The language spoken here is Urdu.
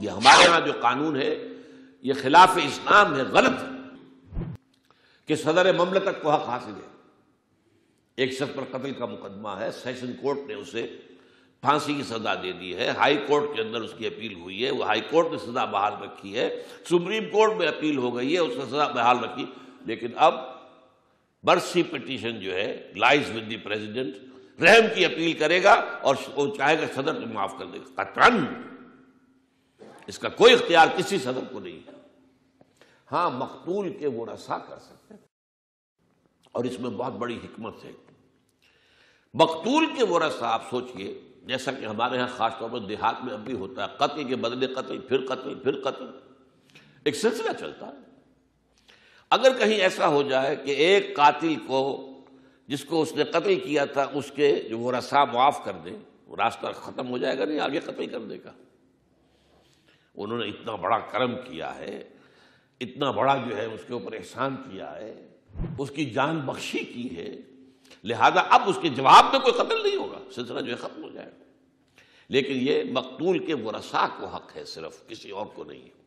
یہ ہمارے ہاں جو قانون ہے یہ خلاف اسلام ہے، غلط ہے کہ صدر مملکت کو حق حاصل ہے۔ ایک شخص پر قتل کا مقدمہ ہے، سیشن کورٹ نے اسے پھانسی کی سزا دے دی ہے، ہائی کورٹ کے اندر اس کی اپیل ہوئی ہے، وہ ہائی کورٹ نے سزا بحال رکھی ہے، سپریم کورٹ میں اپیل ہو گئی ہے، اس نے سزا بحال رکھی، لیکن اب برسی پٹیشن جو ہے لائز ود دی پریزیڈنٹ، رحم کی اپیل کرے گا اور وہ چاہے گا صدر کو معاف کر دے گا، قطعاً اس کا کوئی اختیار کسی صدر کو نہیں ہے۔ ہاں مقتول کے ورثاء کر سکتے ہیں، اور اس میں بہت بڑی حکمت ہے۔ مقتول کے ورثاء آپ سوچئے، جیسا کہ ہمارے ہاں خاص طور پر دیہات میں اب بھی ہوتا ہے، قتل کے بدلے قتل، پھر قتل، پھر قتل، ایک سلسلہ چلتا ہے۔ اگر کہیں ایسا ہو جائے کہ ایک قاتل کو، جس کو اس نے قتل کیا تھا، اس کے جو ورثاء معاف کر دیں، وہ راستہ ختم ہو جائے گا، نہیں آگے قتل کر دے گا۔ انہوں نے اتنا بڑا کرم کیا ہے، اتنا بڑا جو ہے اس کے اوپر احسان کیا ہے، اس کی جان بخشی کی ہے، لہذا اب اس کے جواب میں کوئی قتل نہیں ہوگا، سلسلہ جو ہے ختم ہو جائے گا۔ لیکن یہ مقتول کے ورثاء کو حق ہے، صرف کسی اور کو نہیں ہے۔